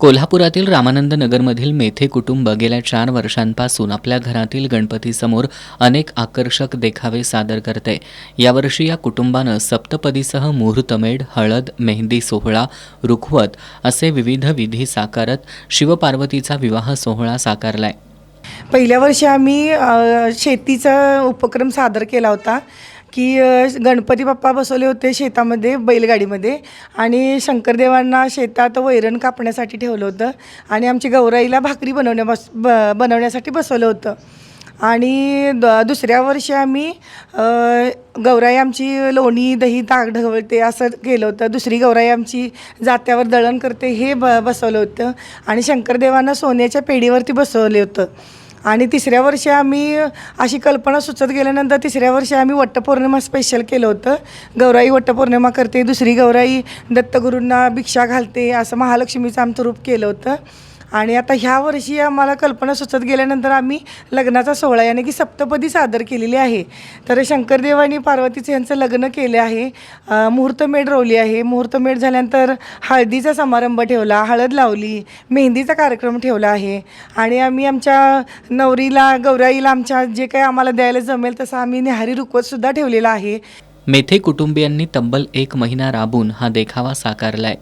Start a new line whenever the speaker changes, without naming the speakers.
कोल्हापुरातील रामानंद नगरमधील मेथे कुटुंब गेल्या 4 वर्षांपासून आपल्या घरातील गणपतीसमोर अनेक आकर्षक देखावे सादर करते। यावर्षी या कुटुंबानं सप्तपदीसह मुहूर्तमेढ, हळद, मेहंदी सोहळा, रुखवत असे विविध विधी साकारत शिवपार्वतीचा विवाह सोहळा साकारलाय।
पहिल्या वर्षी आम्ही शेतीचा उपक्रम सादर केला होता की गणपती बाप्पा बसवले होते शेतामध्ये बैलगाडीमध्ये आणि शंकरदेवांना शेतात वैरण कापण्यासाठी ठेवलं होतं आणि आमची गौराईला भाकरी बनवण्यासाठी बसवलं होतं। आणि दुसऱ्या वर्षी आम्ही गौराई आमची लोणी दही ताक ढवळते असं केलं होतं। दुसरी गौराई आमची जात्यावर दळण करते हे बसवलं होतं आणि शंकरदेवांना सोन्याच्या पेढीवरती बसवले होतं। आणि तिसऱ्या वर्षी आम्ही अशी कल्पना सुचत गेल्यानंतर तिसऱ्या वर्षी आम्ही वटपौर्णिमा स्पेशल केलं होतं। गौराई वटपौर्णिमा करते, दुसरी गौराई दत्तगुरूंना भिक्षा घालते, असं महालक्ष्मीचं आमचं रूप केलं होतं। आणि आता ह्या वर्षी आम्हाला कल्पना सुचत गेल्यानंतर आम्ही लग्नाचा सोहळा यानी की सप्तपदी सादर केलेली आहे। तर शंकरदेव पार्वतीचं यांचं लग्न केले आहे। मुहूर्तमेढ रोवली आहे। मुहूर्तमेढ झाल्यानंतर हळदीचा समारंभ ठेवला, हळद लावली, मेहंदीचा कार्यक्रम ठेवला आहे आणि आम्ही आमच्या नवरीला गौराईला आमच्या जे काही आम्हाला द्यायला जमेल तसं आम्ही न्याहारी रुखवतसुद्धा ठेवलेला आहे।
मेथे कुटुंबियांनी तब्बल 1 महिना राबून हा देखावा साकारलाय।